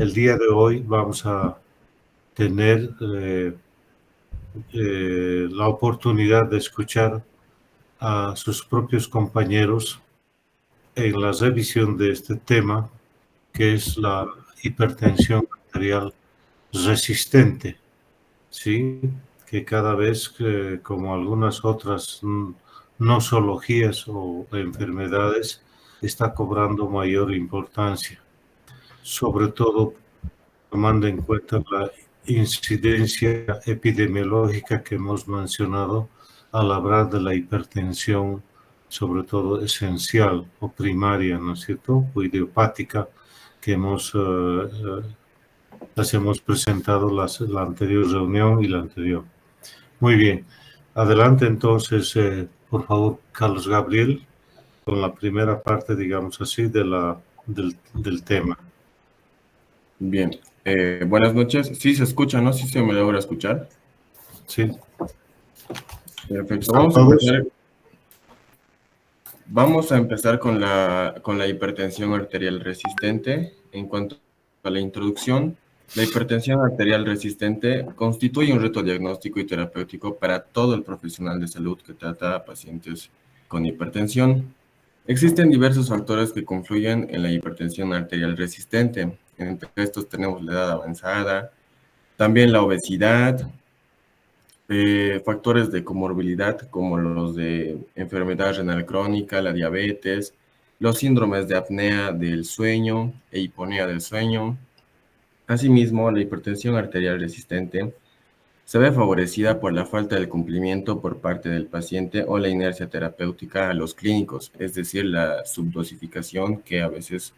El día de hoy vamos a tener la oportunidad de escuchar a sus propios compañeros en la revisión de este tema, que es la hipertensión arterial resistente, ¿sí? Que cada vez, como algunas otras nosologías o enfermedades, está cobrando mayor importancia, sobre todo tomando en cuenta la incidencia epidemiológica que hemos mencionado al hablar de la hipertensión, sobre todo esencial o primaria, ¿no es cierto?, o idiopática, que las hemos presentado la anterior reunión y la anterior. Muy bien. Adelante entonces, por favor, Carlos Gabriel, con la primera parte, digamos así, del tema. Bien, buenas noches. Sí se escucha, ¿no? Sí se me logra escuchar. Sí. Perfecto. ¿Están todos? Vamos a empezar con la hipertensión arterial resistente. En cuanto a la introducción, la hipertensión arterial resistente constituye un reto diagnóstico y terapéutico para todo el profesional de salud que trata a pacientes con hipertensión. Existen diversos factores que confluyen en la hipertensión arterial resistente. Entre estos tenemos la edad avanzada, también la obesidad, factores de comorbilidad como los de enfermedad renal crónica, la diabetes, los síndromes de apnea del sueño e hiponea del sueño. Asimismo, la hipertensión arterial resistente se ve favorecida por la falta de cumplimiento por parte del paciente o la inercia terapéutica a los clínicos, es decir, la subdosificación que a veces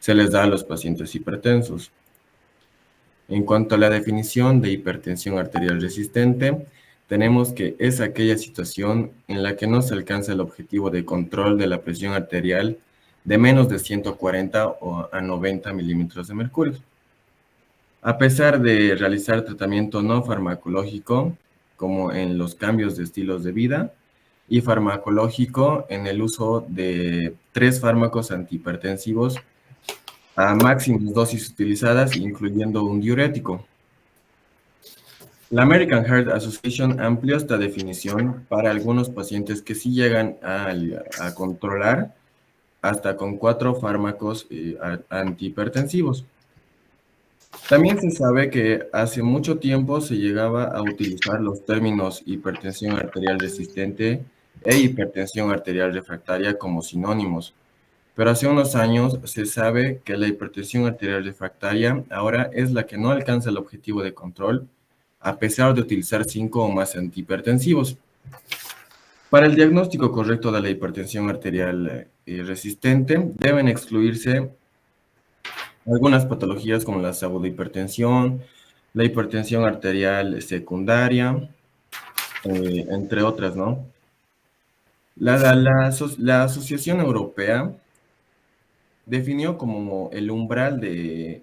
se les da a los pacientes hipertensos. En cuanto a la definición de hipertensión arterial resistente, tenemos que es aquella situación en la que no se alcanza el objetivo de control de la presión arterial de menos de 140 o a 90 milímetros de mercurio. A pesar de realizar tratamiento no farmacológico, como en los cambios de estilos de vida, y farmacológico en el uso de 3 fármacos antihipertensivos a máximas dosis utilizadas, incluyendo un diurético. La American Heart Association amplió esta definición para algunos pacientes que sí llegan a controlar hasta con 4 fármacos antihipertensivos. También se sabe que hace mucho tiempo se llegaba a utilizar los términos hipertensión arterial resistente e hipertensión arterial refractaria como sinónimos. Pero hace unos años se sabe que la hipertensión arterial refractaria ahora es la que no alcanza el objetivo de control, a pesar de utilizar 5 o más antihipertensivos. Para el diagnóstico correcto de la hipertensión arterial resistente, deben excluirse algunas patologías como la pseudohipertensión, la hipertensión arterial secundaria, entre otras, ¿no? La Asociación Europea definió como el umbral de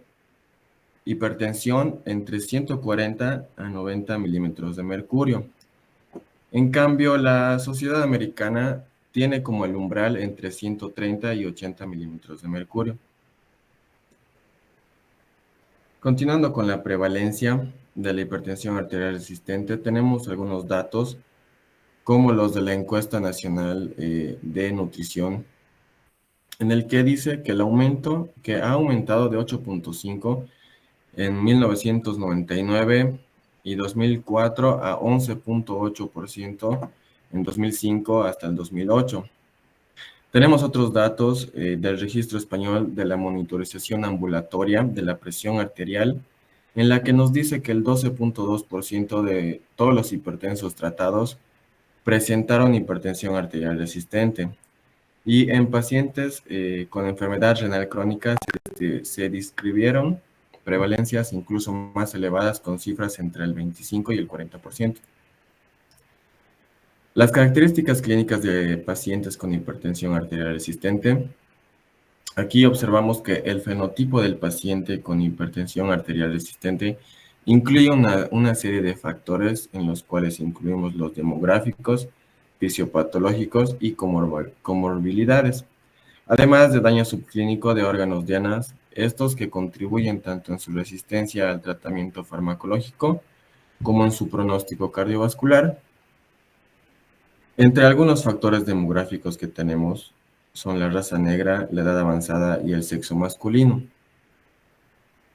hipertensión entre 140 a 90 milímetros de mercurio. En cambio, la Sociedad Americana tiene como el umbral entre 130 y 80 milímetros de mercurio. Continuando con la prevalencia de la hipertensión arterial resistente, tenemos algunos datos como los de la encuesta nacional de nutrición, en el que dice que ha aumentado de 8.5 en 1999 y 2004 a 11.8% en 2005 hasta el 2008. Tenemos otros datos del Registro Español de la Monitorización Ambulatoria de la Presión Arterial, en la que nos dice que el 12.2% de todos los hipertensos tratados presentaron hipertensión arterial resistente. Y en pacientes con enfermedad renal crónica se describieron prevalencias incluso más elevadas con cifras entre el 25 y el 40%. Las características clínicas de pacientes con hipertensión arterial resistente. Aquí observamos que el fenotipo del paciente con hipertensión arterial resistente incluye una serie de factores en los cuales incluimos los demográficos, fisiopatológicos y comorbilidades, además de daño subclínico de órganos dianas estos que contribuyen tanto en su resistencia al tratamiento farmacológico como en su pronóstico cardiovascular. Entre algunos factores demográficos que tenemos son la raza negra, la edad avanzada y el sexo masculino.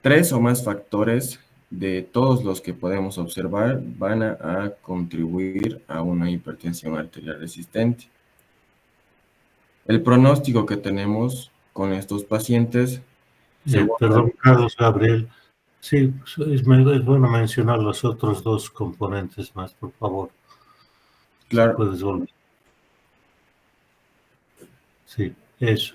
Tres o más factores de todos los que podemos observar van a contribuir a una hipertensión arterial resistente. El pronóstico que tenemos con estos pacientes, según Perdón, Carlos Gabriel. Sí, es bueno mencionar los otros dos componentes más, por favor. Si claro, puedes volver. Sí, eso.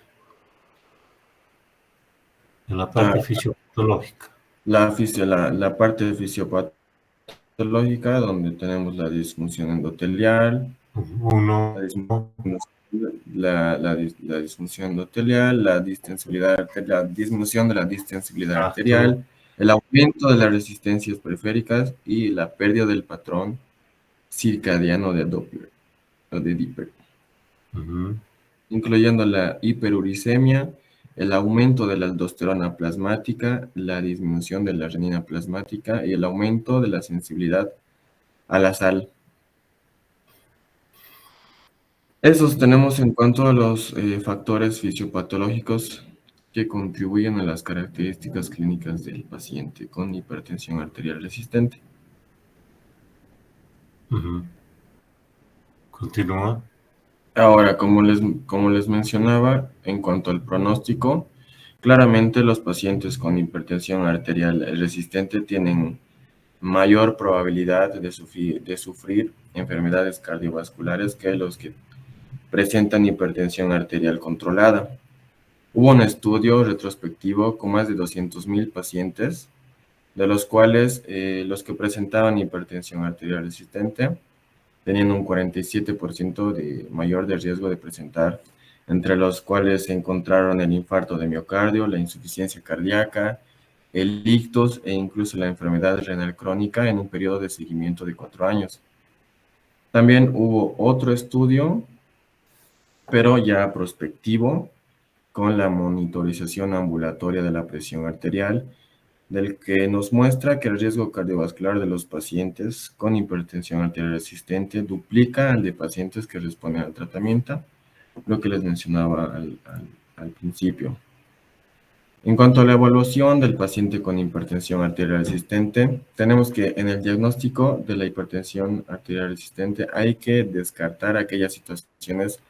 En la la, parte fisiopatológica. la parte fisiopatológica, donde tenemos la disfunción endotelial, la Uno, la disfunción endotelial, la distensibilidad la disminución de la distensibilidad exacto. arterial, el aumento de las resistencias periféricas y la pérdida del patrón circadiano de Doppler o de Dipper, incluyendo la hiperuricemia, el aumento de la aldosterona plasmática, la disminución de la renina plasmática y el aumento de la sensibilidad a la sal. Esos tenemos en cuanto a los factores fisiopatológicos que contribuyen a las características clínicas del paciente con hipertensión arterial resistente. Continúa. Ahora, como les mencionaba, en cuanto al pronóstico, claramente los pacientes con hipertensión arterial resistente tienen mayor probabilidad de sufrir enfermedades cardiovasculares que los que presentan hipertensión arterial controlada. Hubo un estudio retrospectivo con más de 200,000 pacientes, de los cuales los que presentaban hipertensión arterial resistente tenían un 47% de mayor de riesgo de presentar, entre los cuales se encontraron el infarto de miocardio, la insuficiencia cardíaca, el ictus e incluso la enfermedad renal crónica en un periodo de seguimiento de 4 años. También hubo otro estudio, pero ya prospectivo, con la monitorización ambulatoria de la presión arterial, del que nos muestra que el riesgo cardiovascular de los pacientes con hipertensión arterial resistente duplica al de pacientes que responden al tratamiento, lo que les mencionaba al principio. En cuanto a la evaluación del paciente con hipertensión arterial resistente, tenemos que en el diagnóstico de la hipertensión arterial resistente hay que descartar aquellas situaciones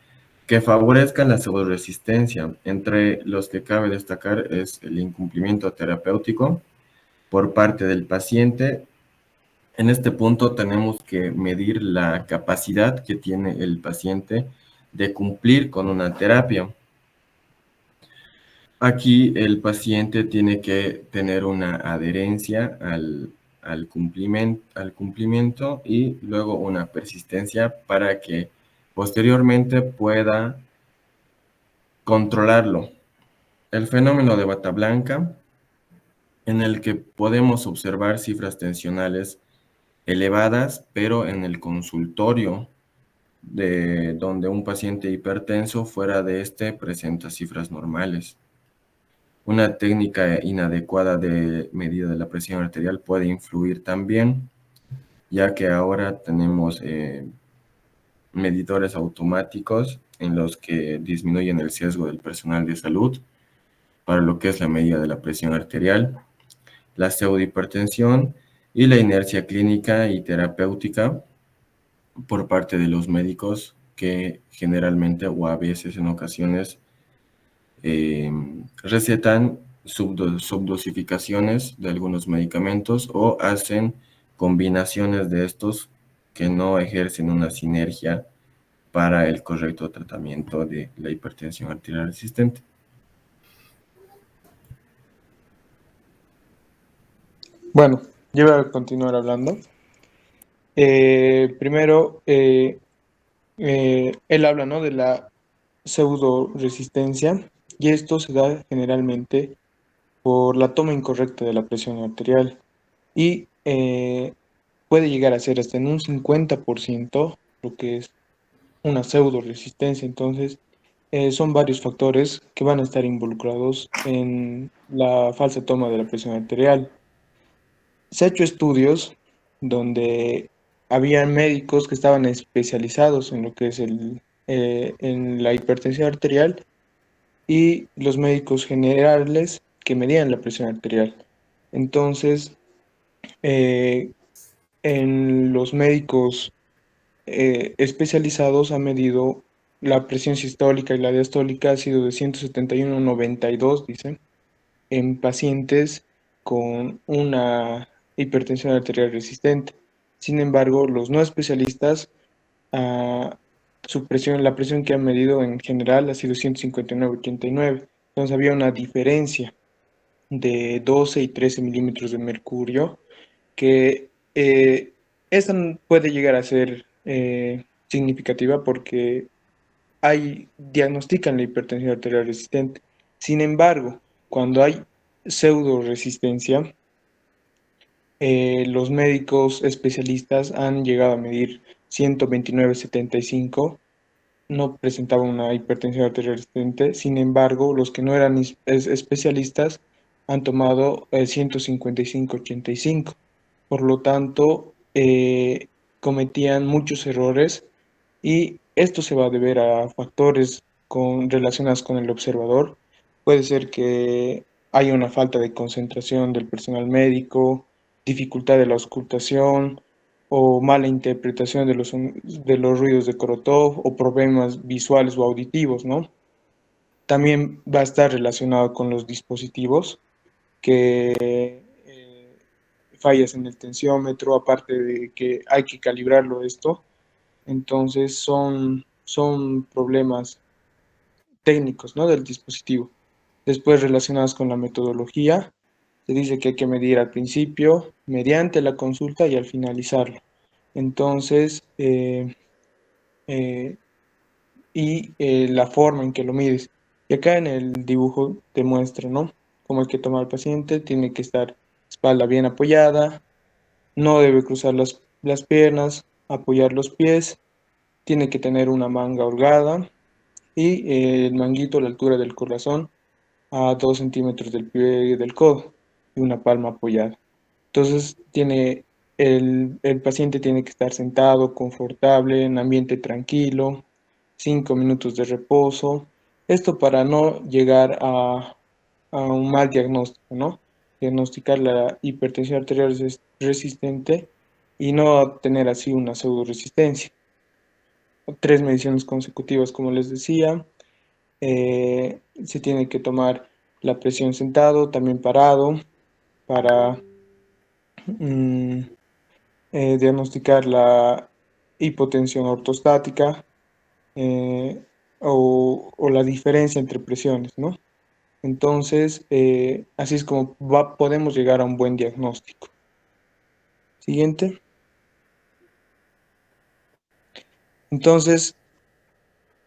que favorezcan la pseudoresistencia. Entre los que cabe destacar es el incumplimiento terapéutico por parte del paciente. En este punto tenemos que medir la capacidad que tiene el paciente de cumplir con una terapia. Aquí el paciente tiene que tener una adherencia al cumplimiento y luego una persistencia para que posteriormente pueda controlarlo. El fenómeno de bata blanca, en el que podemos observar cifras tensionales elevadas, pero en el consultorio de donde un paciente hipertenso fuera de este presenta cifras normales. Una técnica inadecuada de medida de la presión arterial puede influir también, ya que ahora tenemos medidores automáticos en los que disminuyen el sesgo del personal de salud para lo que es la medida de la presión arterial, la pseudohipertensión y la inercia clínica y terapéutica por parte de los médicos que generalmente o a veces en ocasiones recetan subdosificaciones de algunos medicamentos o hacen combinaciones de estos que no ejercen una sinergia para el correcto tratamiento de la hipertensión arterial resistente. Bueno, yo voy a continuar hablando. Primero, él habla, ¿no?, de la pseudo resistencia, y esto se da generalmente por la toma incorrecta de la presión arterial y puede llegar a ser hasta en un 50% lo que es una pseudo resistencia. Entonces, son varios factores que van a estar involucrados en la falsa toma de la presión arterial. Se ha hecho estudios donde había médicos que estaban especializados en lo que es en la hipertensión arterial y los médicos generales que medían la presión arterial. Entonces, eh, en los médicos especializados han medido la presión sistólica y la diastólica ha sido de 171/92, dicen, en pacientes con una hipertensión arterial resistente. Sin embargo, los no especialistas, ah, la presión que han medido en general ha sido 159/89. Entonces había una diferencia de 12 y 13 milímetros de mercurio que esta puede llegar a ser significativa porque diagnostican la hipertensión arterial resistente. Sin embargo, cuando hay pseudo resistencia, los médicos especialistas han llegado a medir 129/75, no presentaban una hipertensión arterial resistente. Sin embargo, los que no eran especialistas han tomado 155/85. Por lo tanto, cometían muchos errores y esto se va a deber a factores relacionados con el observador. Puede ser que haya una falta de concentración del personal médico, dificultad de la auscultación o mala interpretación de los ruidos de Korotov o problemas visuales o auditivos, ¿no? También va a estar relacionado con los dispositivos, que fallas en el tensiómetro, aparte de que hay que calibrarlo esto. Entonces son problemas técnicos, ¿no?, del dispositivo. Después, relacionados con la metodología, se dice que hay que medir al principio, mediante la consulta y al finalizarlo. Entonces, la forma en que lo mides. Y acá en el dibujo te muestra, ¿no?, cómo hay que tomar al paciente. Tiene que estar espalda bien apoyada, no debe cruzar las piernas, apoyar los pies, tiene que tener una manga holgada y el manguito a la altura del corazón a 2 centímetros del pie del codo y una palma apoyada. Entonces el paciente tiene que estar sentado, confortable, en ambiente tranquilo, 5 minutos de reposo. Esto para no llegar a un mal diagnóstico, ¿no? Diagnosticar la hipertensión arterial resistente y no tener así una pseudo resistencia. 3 mediciones consecutivas, como les decía. Se tiene que tomar la presión sentado, también parado, para mm, diagnosticar la hipotensión ortostática o la diferencia entre presiones, ¿no? Entonces, así es como podemos llegar a un buen diagnóstico. Siguiente. Entonces,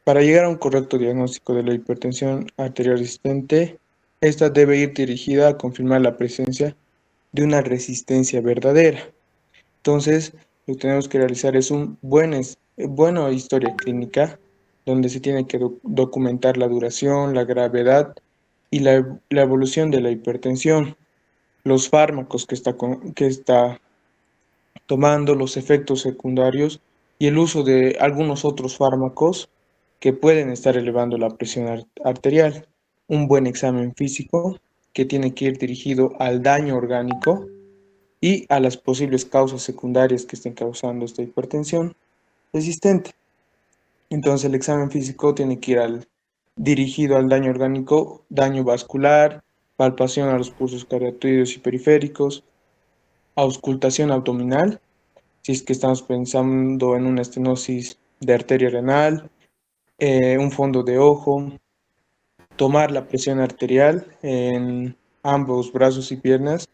para llegar a un correcto diagnóstico de la hipertensión arterial resistente, esta debe ir dirigida a confirmar la presencia de una resistencia verdadera. Entonces, lo que tenemos que realizar es buena historia clínica, donde se tiene que documentar la duración, la gravedad y la evolución de la hipertensión, los fármacos que está tomando, los efectos secundarios y el uso de algunos otros fármacos que pueden estar elevando la presión arterial. Un buen examen físico que tiene que ir dirigido al daño orgánico y a las posibles causas secundarias que estén causando esta hipertensión resistente. Entonces el examen físico tiene que ir dirigido al daño orgánico, daño vascular, palpación a los pulsos cardiacoides y periféricos, auscultación abdominal, si es que estamos pensando en una estenosis de arteria renal, un fondo de ojo, tomar la presión arterial en ambos brazos y piernas,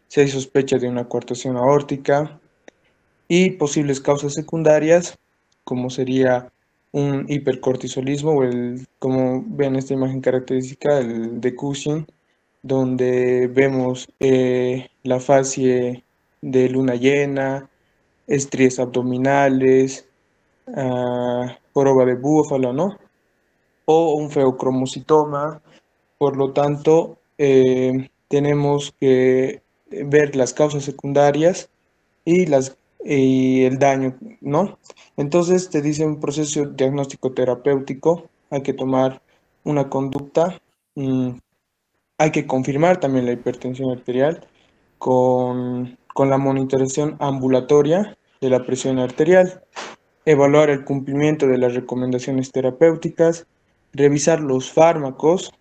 si hay sospecha de una coartación aórtica, y posibles causas secundarias, como sería un hipercortisolismo o como ven esta imagen característica, el de Cushing, donde vemos la fase de luna llena, estrías abdominales, joroba de búfalo, ¿no? o un feocromocitoma. Por lo tanto, tenemos que ver las causas secundarias y el daño, ¿no? Entonces te dice un proceso diagnóstico terapéutico, hay que tomar una conducta, mm, hay que confirmar también la hipertensión arterial con la monitorización ambulatoria de la presión arterial, evaluar el cumplimiento de las recomendaciones terapéuticas, revisar los fármacos,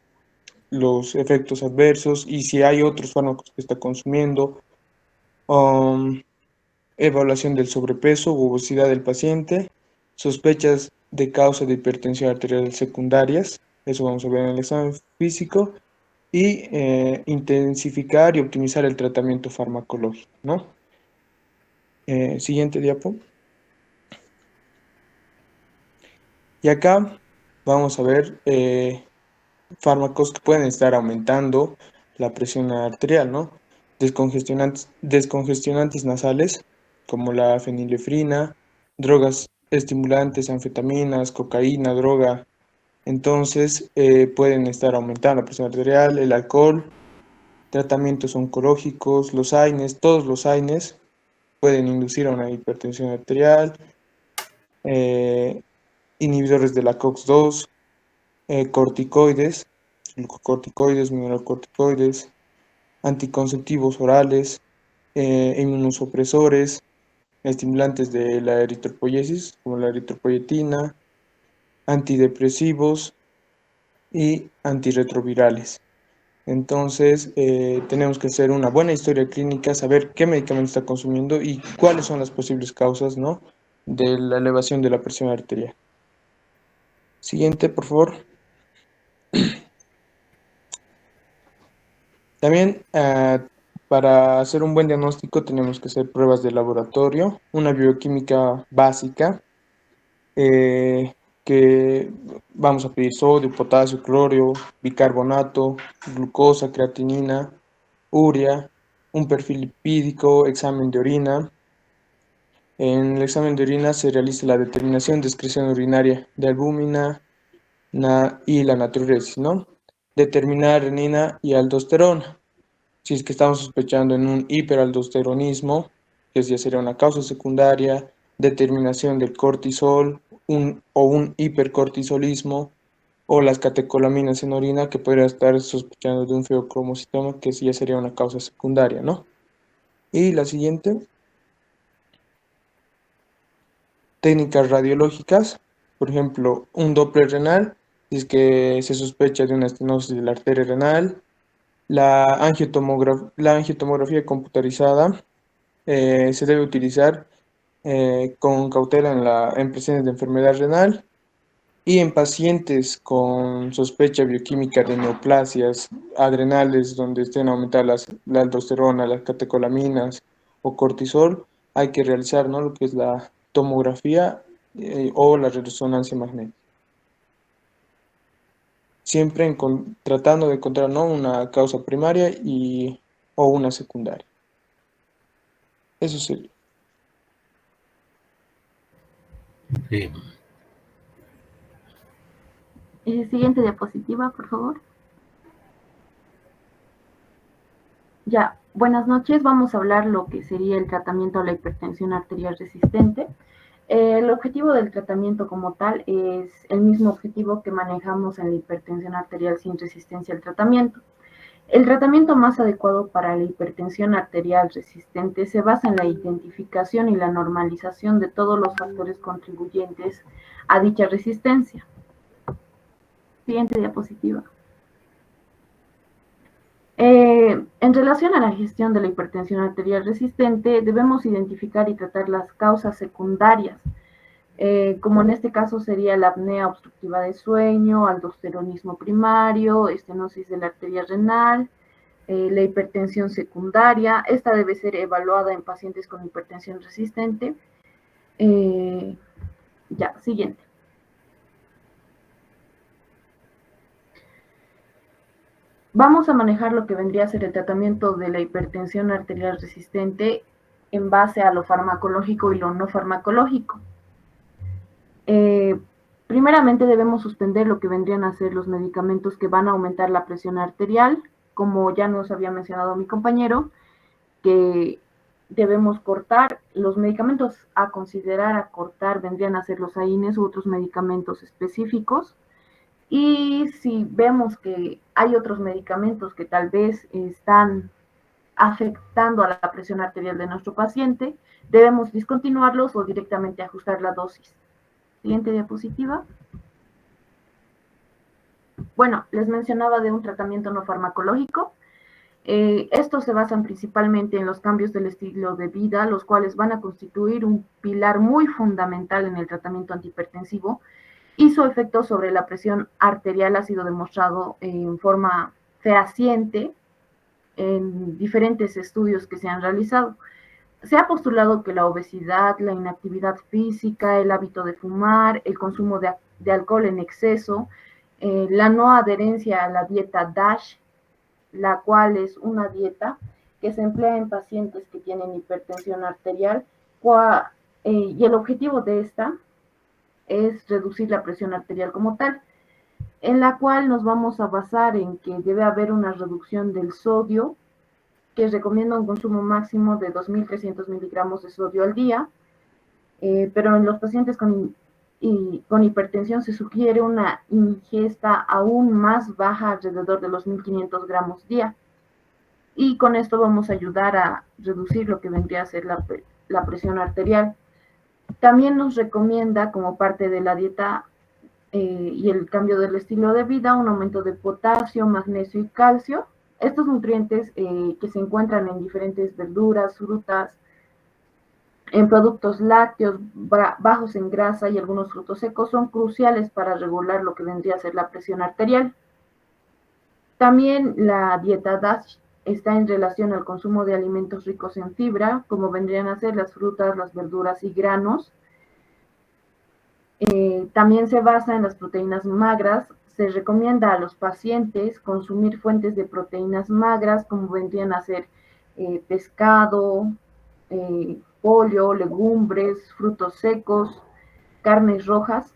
los efectos adversos y si hay otros fármacos que está consumiendo, um, evaluación del sobrepeso u obesidad del paciente, sospechas de causa de hipertensión arterial secundarias, eso vamos a ver en el examen físico, y intensificar y optimizar el tratamiento farmacológico, ¿no? Siguiente diapo. Y acá vamos a ver fármacos que pueden estar aumentando la presión arterial, ¿no? Descongestionantes nasales, como la fenilefrina, drogas estimulantes, anfetaminas, cocaína, droga. Entonces, pueden estar aumentando la presión arterial, el alcohol, tratamientos oncológicos, los AINES, todos los AINES pueden inducir a una hipertensión arterial, eh, inhibidores de la COX-2, corticoides, glucocorticoides, mineralocorticoides, anticonceptivos orales, inmunosupresores, estimulantes de la eritropoyesis, como la eritropoyetina, antidepresivos y antirretrovirales. Entonces, tenemos que hacer una buena historia clínica, saber qué medicamento está consumiendo y cuáles son las posibles causas, ¿no?, de la elevación de la presión arterial. Siguiente, por favor. También, para hacer un buen diagnóstico tenemos que hacer pruebas de laboratorio, una bioquímica básica, que vamos a pedir sodio, potasio, cloro, bicarbonato, glucosa, creatinina, urea, un perfil lipídico, examen de orina. En el examen de orina se realiza la determinación de excreción urinaria de albúmina y la natriuresis, ¿no? Determinar renina y aldosterona. Si es que estamos sospechando en un hiperaldosteronismo, que ya sería una causa secundaria, determinación del cortisol o un hipercortisolismo, o las catecolaminas en orina, que podría estar sospechando de un feocromocitoma, que sí ya sería una causa secundaria, ¿no? Y la siguiente, técnicas radiológicas, por ejemplo, un Doppler renal, si es que se sospecha de una estenosis de la arteria renal, la angiotomografía computarizada se debe utilizar con cautela en presencia de enfermedad renal y en pacientes con sospecha bioquímica de neoplasias adrenales donde estén aumentadas la aldosterona, las catecolaminas o cortisol, hay que realizar, ¿no?, lo que es la tomografía o la resonancia magnética. Siempre tratando de encontrar, ¿no?, una causa primaria o una secundaria. Eso sería. Sí. Siguiente diapositiva, por favor. Ya, buenas noches. Vamos a hablar lo que sería el tratamiento de la hipertensión arterial resistente. El objetivo del tratamiento como tal es el mismo objetivo que manejamos en la hipertensión arterial sin resistencia al tratamiento. El tratamiento más adecuado para la hipertensión arterial resistente se basa en la identificación y la normalización de todos los factores contribuyentes a dicha resistencia. Siguiente diapositiva. En relación a la gestión de la hipertensión arterial resistente, debemos identificar y tratar las causas secundarias, como en este caso sería la apnea obstructiva de sueño, aldosteronismo primario, estenosis de la arteria renal, la hipertensión secundaria. Esta debe ser evaluada en pacientes con hipertensión resistente. Ya, siguiente. Vamos a manejar lo que vendría a ser el tratamiento de la hipertensión arterial resistente en base a lo farmacológico y lo no farmacológico. Primeramente debemos suspender lo que vendrían a ser los medicamentos que van a aumentar la presión arterial, como ya nos había mencionado mi compañero, que debemos cortar. Los medicamentos a considerar a cortar vendrían a ser los AINES u otros medicamentos específicos. Y si vemos que hay otros medicamentos que tal vez están afectando a la presión arterial de nuestro paciente, debemos discontinuarlos o directamente ajustar la dosis. Siguiente diapositiva. Bueno, les mencionaba de un tratamiento no farmacológico. Estos se basan principalmente en los cambios del estilo de vida, los cuales van a constituir un pilar muy fundamental en el tratamiento antihipertensivo, y su efecto sobre la presión arterial ha sido demostrado en forma fehaciente en diferentes estudios que se han realizado. Se ha postulado que la obesidad, la inactividad física, el hábito de fumar, el consumo de alcohol en exceso, la no adherencia a la dieta DASH, la cual es una dieta que se emplea en pacientes que tienen hipertensión arterial, y el objetivo de esta es reducir la presión arterial como tal, en la cual nos vamos a basar en que debe haber una reducción del sodio, que recomienda un consumo máximo de 2.300 miligramos de sodio al día, pero en los pacientes con hipertensión se sugiere una ingesta aún más baja, alrededor de los 1.500 gramos día. Y con esto vamos a ayudar a reducir lo que vendría a ser la presión arterial. También nos recomienda, como parte de la dieta y el cambio del estilo de vida, un aumento de potasio, magnesio y calcio. Estos nutrientes que se encuentran en diferentes verduras, frutas, en productos lácteos, bajos en grasa y algunos frutos secos, son cruciales para regular lo que vendría a ser la presión arterial. También la dieta DASH está en relación al consumo de alimentos ricos en fibra, como vendrían a ser las frutas, las verduras y granos. También se basa en las proteínas magras. Se recomienda a los pacientes consumir fuentes de proteínas magras, como vendrían a ser pescado, pollo, legumbres, frutos secos, carnes rojas.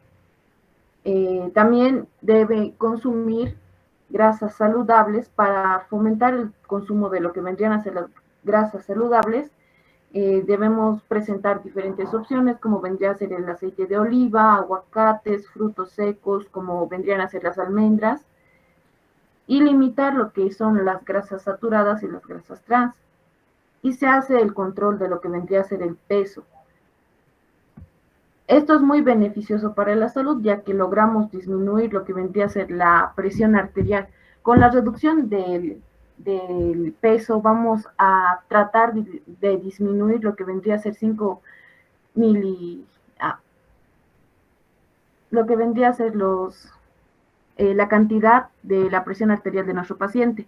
También debe consumir grasas saludables para fomentar el consumo de lo que vendrían a ser las grasas saludables. Debemos presentar diferentes opciones, como vendría a ser el aceite de oliva, aguacates, frutos secos, como vendrían a ser las almendras, y limitar lo que son las grasas saturadas y las grasas trans. Y se hace el control de lo que vendría a ser el peso. Esto es muy beneficioso para la salud, ya que logramos disminuir lo que vendría a ser la presión arterial. Con la reducción del peso vamos a tratar de disminuir lo que vendría a ser lo que vendría a ser la cantidad de la presión arterial de nuestro paciente.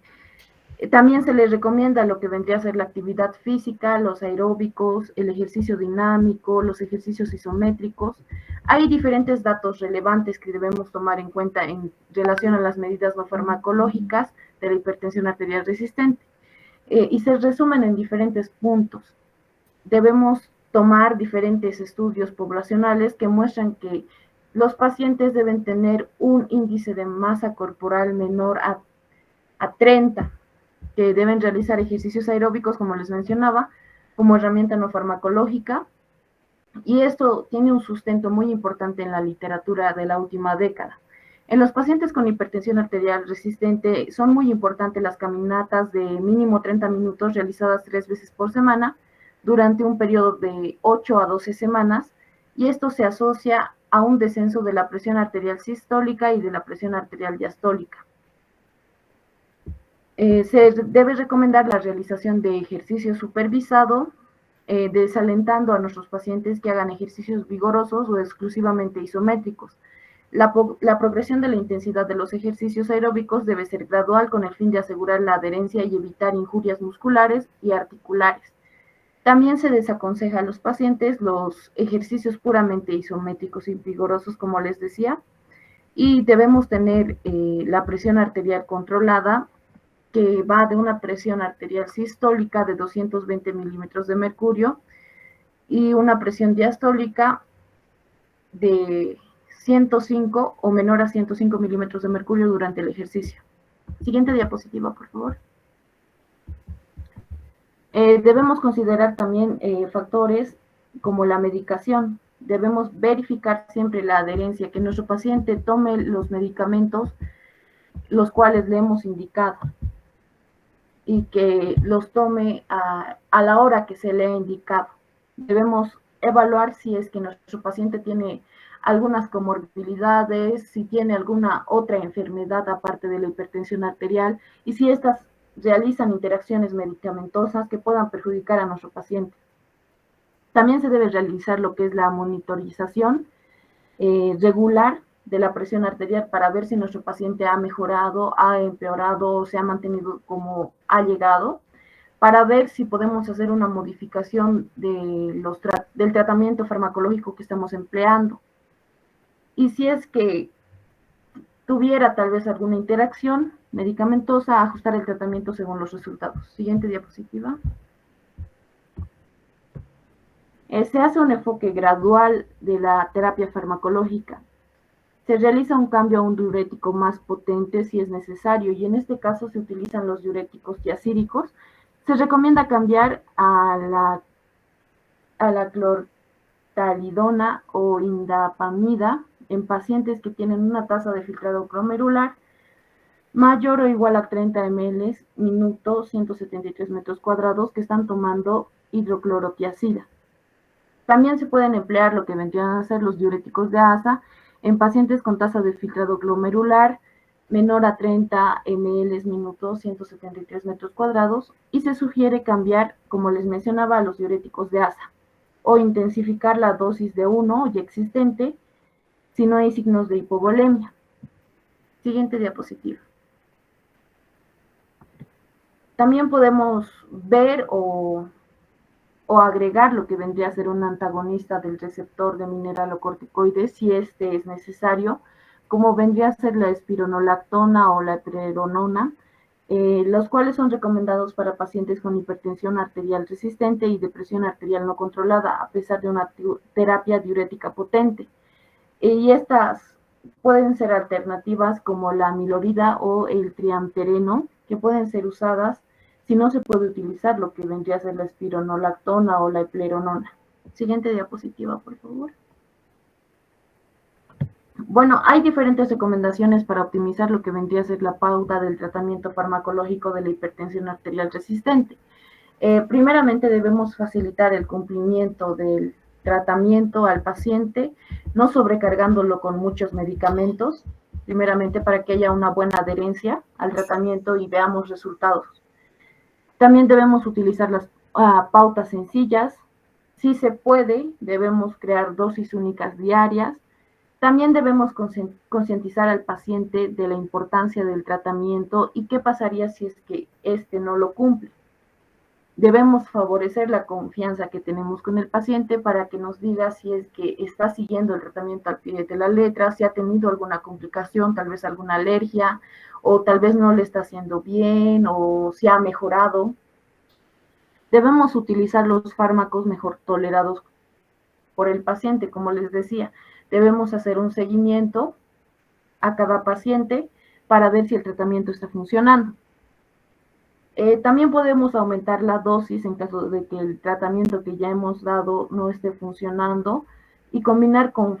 También se les recomienda lo que vendría a ser la actividad física, los aeróbicos, el ejercicio dinámico, los ejercicios isométricos. Hay diferentes datos relevantes que debemos tomar en cuenta en relación a las medidas no farmacológicas de la hipertensión arterial resistente, y se resumen en diferentes puntos. Debemos tomar diferentes estudios poblacionales que muestran que los pacientes deben tener un índice de masa corporal menor a 30, que deben realizar ejercicios aeróbicos, como les mencionaba, como herramienta no farmacológica, y esto tiene un sustento muy importante en la literatura de la última década. En los pacientes con hipertensión arterial resistente son muy importantes las caminatas de mínimo 30 minutos realizadas 3 veces por semana durante un periodo de 8 a 12 semanas, y esto se asocia a un descenso de la presión arterial sistólica y de la presión arterial diastólica. Se debe recomendar la realización de ejercicio supervisado, desalentando a nuestros pacientes que hagan ejercicios vigorosos o exclusivamente isométricos. La progresión de la intensidad de los ejercicios aeróbicos debe ser gradual, con el fin de asegurar la adherencia y evitar injurias musculares y articulares. También se desaconseja a los pacientes los ejercicios puramente isométricos y vigorosos, como les decía, y debemos tener la presión arterial controlada, que va de una presión arterial sistólica de 220 milímetros de mercurio y una presión diastólica de 105 o menor a 105 milímetros de mercurio durante el ejercicio. Siguiente diapositiva, por favor. Debemos considerar también factores como la medicación. Debemos verificar siempre la adherencia, que nuestro paciente tome los medicamentos los cuales le hemos indicado y que los tome a la hora que se le ha indicado. Debemos evaluar si es que nuestro paciente tiene algunas comorbilidades, si tiene alguna otra enfermedad aparte de la hipertensión arterial y si estas realizan interacciones medicamentosas que puedan perjudicar a nuestro paciente. También se debe realizar lo que es la monitorización regular de la presión arterial para ver si nuestro paciente ha mejorado, ha empeorado o se ha mantenido como ha llegado, para ver si podemos hacer una modificación del tratamiento farmacológico que estamos empleando. Y si es que tuviera tal vez alguna interacción medicamentosa, ajustar el tratamiento según los resultados. Siguiente diapositiva. Se hace un enfoque gradual de la terapia farmacológica. Se realiza un cambio a un diurético más potente si es necesario y en este caso se utilizan los diuréticos tiazídicos. Se recomienda cambiar a la clortalidona o indapamida en pacientes que tienen una tasa de filtrado glomerular mayor o igual a 30 ml minuto, 173 metros cuadrados, que están tomando hidroclorotiazida. También se pueden emplear lo que vendrían a ser los diuréticos de ASA en pacientes con tasa de filtrado glomerular menor a 30 ml minuto, 173 metros cuadrados, y se sugiere cambiar, como les mencionaba, a los diuréticos de ASA o intensificar la dosis de uno ya existente si no hay signos de hipovolemia. Siguiente diapositiva. También podemos ver o agregar lo que vendría a ser un antagonista del receptor de mineralocorticoides si este es necesario, como vendría a ser la espironolactona o la epleronona, los cuales son recomendados para pacientes con hipertensión arterial resistente y depresión arterial no controlada, a pesar de una terapia diurética potente. Y estas pueden ser alternativas como la amilorida o el triamtereno, que pueden ser usadas si no se puede utilizar lo que vendría a ser la espironolactona o la epleronona. Siguiente diapositiva, por favor. Bueno, hay diferentes recomendaciones para optimizar lo que vendría a ser la pauta del tratamiento farmacológico de la hipertensión arterial resistente. Primeramente debemos facilitar el cumplimiento del tratamiento al paciente, no sobrecargándolo con muchos medicamentos, primeramente para que haya una buena adherencia al tratamiento y veamos resultados. También debemos utilizar las pautas sencillas. Si se puede, debemos crear dosis únicas diarias. También debemos concientizar al paciente de la importancia del tratamiento y qué pasaría si es que este no lo cumple. Debemos favorecer la confianza que tenemos con el paciente para que nos diga si es que está siguiendo el tratamiento al pie de la letra, si ha tenido alguna complicación, tal vez alguna alergia, o tal vez no le está haciendo bien, o si ha mejorado. Debemos utilizar los fármacos mejor tolerados por el paciente, como les decía. Debemos hacer un seguimiento a cada paciente para ver si el tratamiento está funcionando. También podemos aumentar la dosis en caso de que el tratamiento que ya hemos dado no esté funcionando y combinar con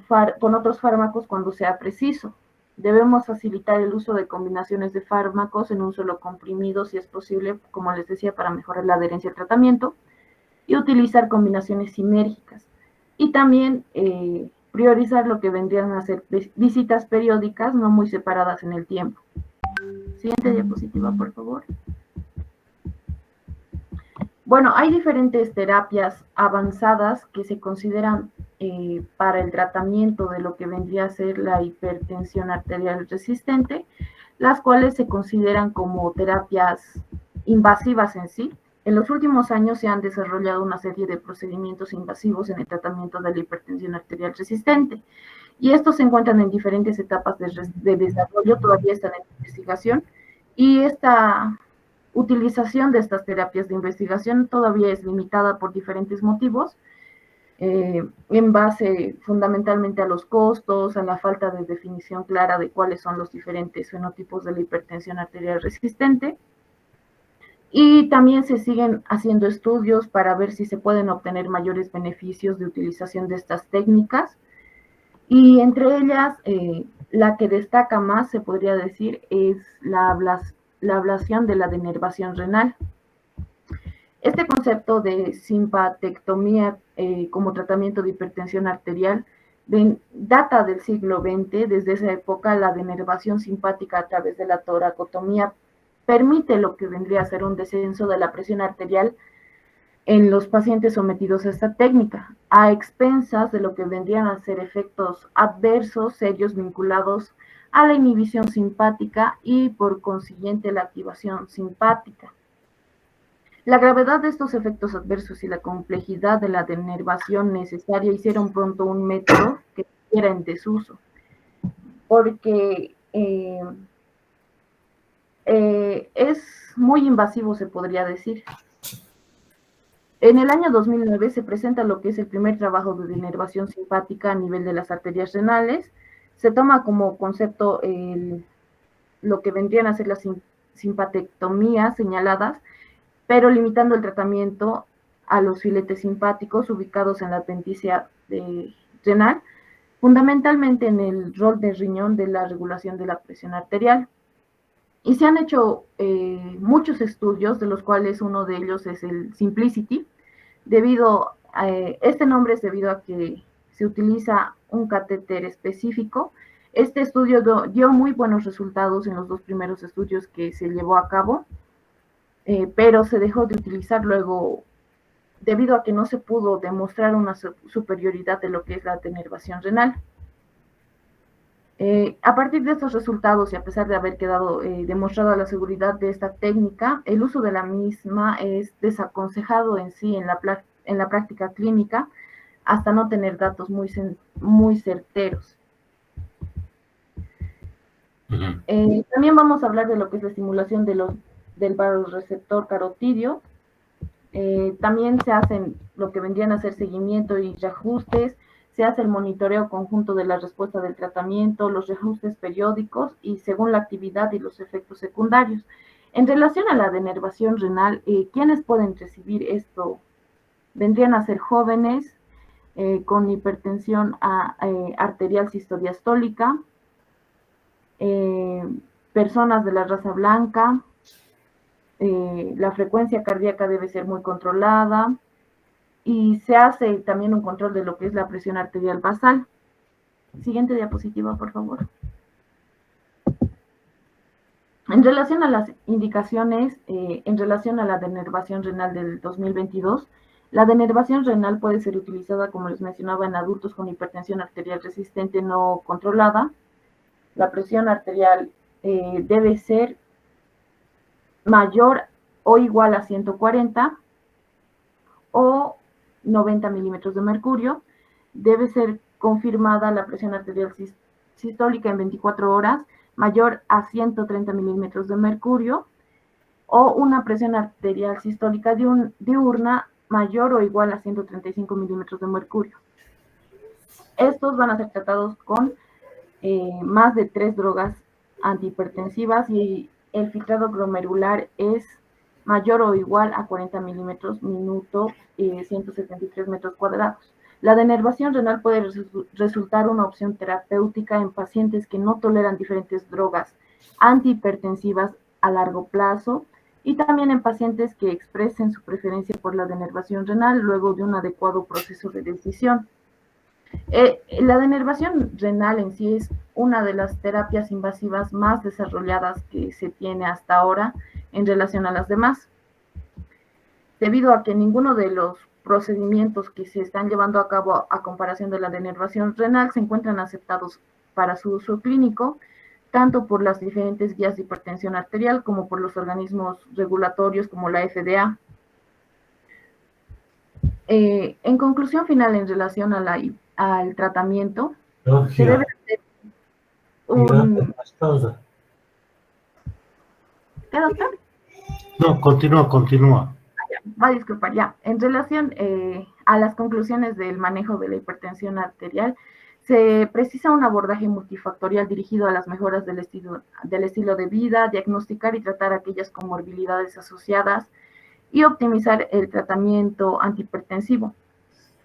otros fármacos cuando sea preciso. Debemos facilitar el uso de combinaciones de fármacos en un solo comprimido, si es posible, como les decía, para mejorar la adherencia al tratamiento, y utilizar combinaciones sinérgicas. Y también priorizar lo que vendrían a ser visitas periódicas, no muy separadas en el tiempo. Siguiente diapositiva, por favor. Bueno, hay diferentes terapias avanzadas que se consideran para el tratamiento de lo que vendría a ser la hipertensión arterial resistente, las cuales se consideran como terapias invasivas en sí. En los últimos años se han desarrollado una serie de procedimientos invasivos en el tratamiento de la hipertensión arterial resistente, y estos se encuentran en diferentes etapas de desarrollo, todavía están en investigación, y esta utilización de estas terapias de investigación todavía es limitada por diferentes motivos, en base fundamentalmente a los costos, a la falta de definición clara de cuáles son los diferentes fenotipos de la hipertensión arterial resistente. Y también se siguen haciendo estudios para ver si se pueden obtener mayores beneficios de utilización de estas técnicas. Y entre ellas, la que destaca más, se podría decir, es la ablación de la denervación renal. Este concepto de simpatectomía como tratamiento de hipertensión arterial data del siglo XX. Desde esa época, la denervación simpática a través de la toracotomía permite lo que vendría a ser un descenso de la presión arterial en los pacientes sometidos a esta técnica, a expensas de lo que vendrían a ser efectos adversos serios vinculados a la inhibición simpática y por consiguiente la activación simpática. La gravedad de estos efectos adversos y la complejidad de la denervación necesaria hicieron pronto un método que estuviera en desuso, porque es muy invasivo, se podría decir. En el año 2009 se presenta lo que es el primer trabajo de denervación simpática a nivel de las arterias renales. Se toma como concepto lo que vendrían a ser las simpatectomías señaladas, pero limitando el tratamiento a los filetes simpáticos ubicados en la apéndice renal, fundamentalmente en el rol de riñón de la regulación de la presión arterial. Y se han hecho muchos estudios, de los cuales uno de ellos es el Simplicity. Este nombre es debido a que se utiliza un catéter específico. Este estudio dio muy buenos resultados en los 2 primeros estudios que se llevó a cabo, pero se dejó de utilizar luego debido a que no se pudo demostrar una superioridad de lo que es la denervación renal. A partir de estos resultados y a pesar de haber quedado demostrada la seguridad de esta técnica, el uso de la misma es desaconsejado en sí en la práctica clínica hasta no tener datos muy certeros. También vamos a hablar de lo que es la estimulación del vasoreceptor carotidio. También se hacen lo que vendrían a ser seguimiento y reajustes. Se hace el monitoreo conjunto de la respuesta del tratamiento, los reajustes periódicos y según la actividad y los efectos secundarios. En relación a la denervación renal, ¿quiénes pueden recibir esto? Vendrían a ser jóvenes con hipertensión arterial sistodiastólica, personas de la raza blanca, la frecuencia cardíaca debe ser muy controlada, y se hace también un control de lo que es la presión arterial basal. Siguiente diapositiva, por favor. En relación a las indicaciones, en relación a la denervación renal del 2022, la denervación renal puede ser utilizada, como les mencionaba, en adultos con hipertensión arterial resistente no controlada. La presión arterial debe ser mayor o igual a 140 o 90 milímetros de mercurio. Debe ser confirmada la presión arterial sistólica en 24 horas mayor a 130 milímetros de mercurio o una presión arterial sistólica diurna mayor o igual a 135 milímetros de mercurio. Estos van a ser tratados con más de 3 drogas antihipertensivas y el filtrado glomerular es mayor o igual a 40 milímetros minuto, 173 metros cuadrados. La denervación renal puede resultar una opción terapéutica en pacientes que no toleran diferentes drogas antihipertensivas a largo plazo y también en pacientes que expresen su preferencia por la denervación renal luego de un adecuado proceso de decisión. La denervación renal en sí es una de las terapias invasivas más desarrolladas que se tiene hasta ahora en relación a las demás, debido a que ninguno de los procedimientos que se están llevando a cabo a comparación de la denervación renal se encuentran aceptados para su uso clínico, tanto por las diferentes guías de hipertensión arterial como por los organismos regulatorios como la FDA. En conclusión final, en relación al tratamiento, se debe hacer ¿Qué, doctor? No, continúa. Va a disculpar, ya. En relación a las conclusiones del manejo de la hipertensión arterial, se precisa un abordaje multifactorial dirigido a las mejoras del estilo de vida, diagnosticar y tratar aquellas comorbilidades asociadas y optimizar el tratamiento antihipertensivo.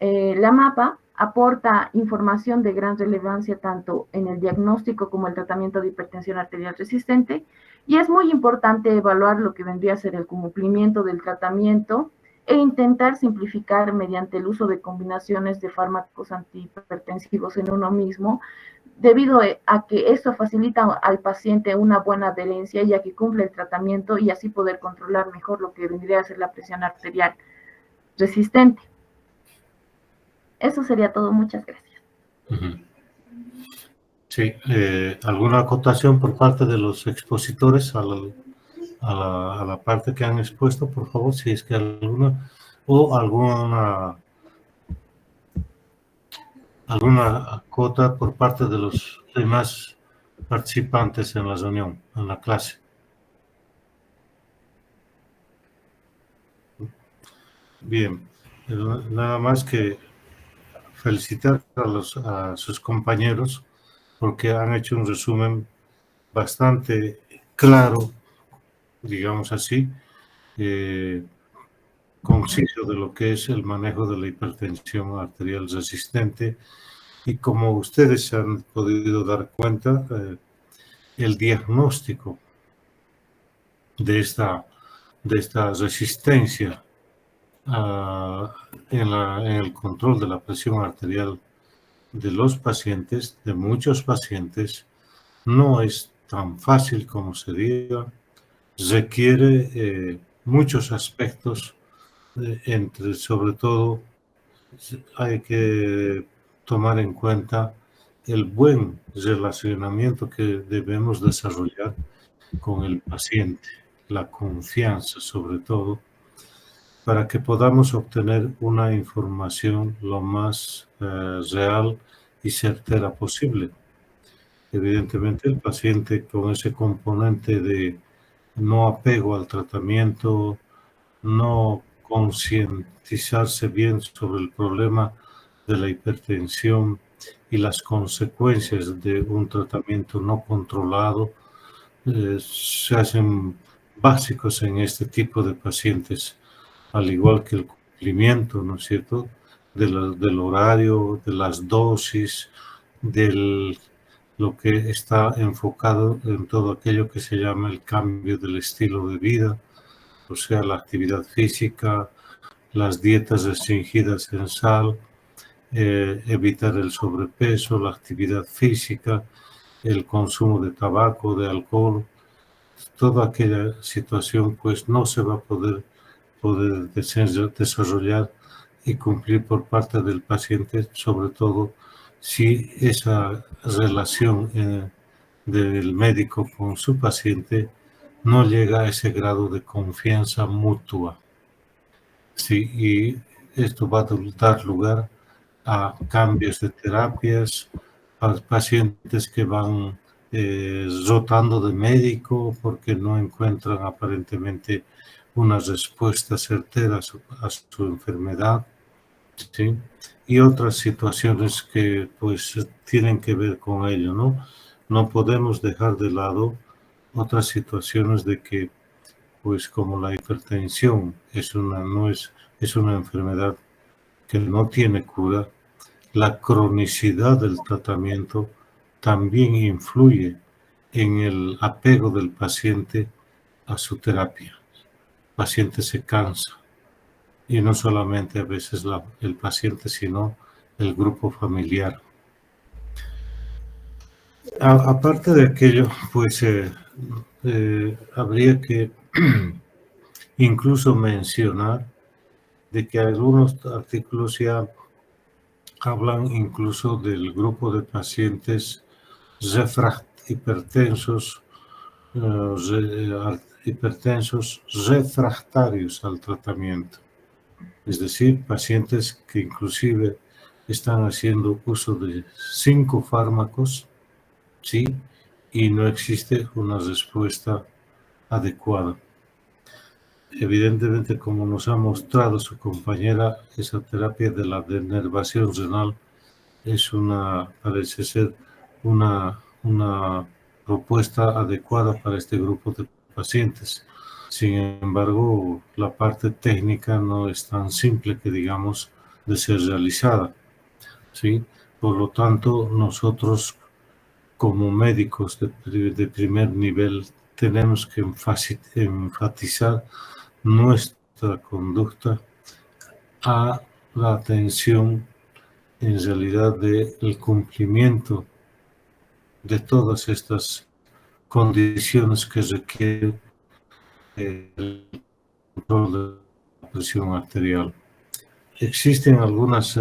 La MAPA aporta información de gran relevancia tanto en el diagnóstico como el tratamiento de hipertensión arterial resistente, y es muy importante evaluar lo que vendría a ser el cumplimiento del tratamiento e intentar simplificar mediante el uso de combinaciones de fármacos antihipertensivos en uno mismo, debido a que esto facilita al paciente una buena adherencia y a que cumple el tratamiento y así poder controlar mejor lo que vendría a ser la presión arterial resistente. Eso sería todo. Muchas gracias. Sí, ¿alguna acotación por parte de los expositores a la parte que han expuesto, por favor, si es que alguna, o alguna acota por parte de los demás participantes en la reunión, en la clase? Bien, nada más que felicitar a sus compañeros porque han hecho un resumen bastante claro, digamos así, conciso de lo que es el manejo de la hipertensión arterial resistente, y como ustedes se han podido dar cuenta, el diagnóstico de esta resistencia en el control de la presión arterial de los pacientes, de muchos pacientes, no es tan fácil como se diga. Requiere muchos aspectos, sobre todo hay que tomar en cuenta el buen relacionamiento que debemos desarrollar con el paciente, la confianza sobre todo, para que podamos obtener una información lo más real y certera posible. Evidentemente, el paciente con ese componente de no apego al tratamiento, no concientizarse bien sobre el problema de la hipertensión y las consecuencias de un tratamiento no controlado, se hacen básicos en este tipo de pacientes, al igual que el cumplimiento, ¿no es cierto?, del horario, de las dosis, lo que está enfocado en todo aquello que se llama el cambio del estilo de vida, o sea, la actividad física, las dietas restringidas en sal, evitar el sobrepeso, la actividad física, el consumo de tabaco, de alcohol. Toda aquella situación pues no se va a poder desarrollar y cumplir por parte del paciente, sobre todo si esa relación del médico con su paciente no llega a ese grado de confianza mutua. Sí, y esto va a dar lugar a cambios de terapias, a pacientes que van rotando de médico porque no encuentran aparentemente una respuesta certera a su enfermedad, ¿sí? Y otras situaciones que pues tienen que ver con ello, ¿no? No podemos dejar de lado otras situaciones de que, pues como la hipertensión es una enfermedad que no tiene cura, la cronicidad del tratamiento también influye en el apego del paciente a su terapia. El paciente se cansa, y no solamente a veces el paciente, sino el grupo familiar. Aparte de aquello, pues habría que incluso mencionar de que algunos artículos ya hablan incluso del grupo de pacientes hipertensos refractarios al tratamiento. Es decir, pacientes que inclusive están haciendo uso de 5 fármacos, ¿sí?, y no existe una respuesta adecuada. evidentemente, como nos ha mostrado su compañera, esa terapia de la denervación renal parece ser una propuesta adecuada para este grupo de pacientes. Sin embargo, la parte técnica no es tan simple que digamos de ser realizada, ¿sí? Por lo tanto, nosotros como médicos de primer nivel tenemos que enfatizar nuestra conducta a la atención en realidad del cumplimiento de todas estas condiciones que requiere el control de la presión arterial. Existen algunas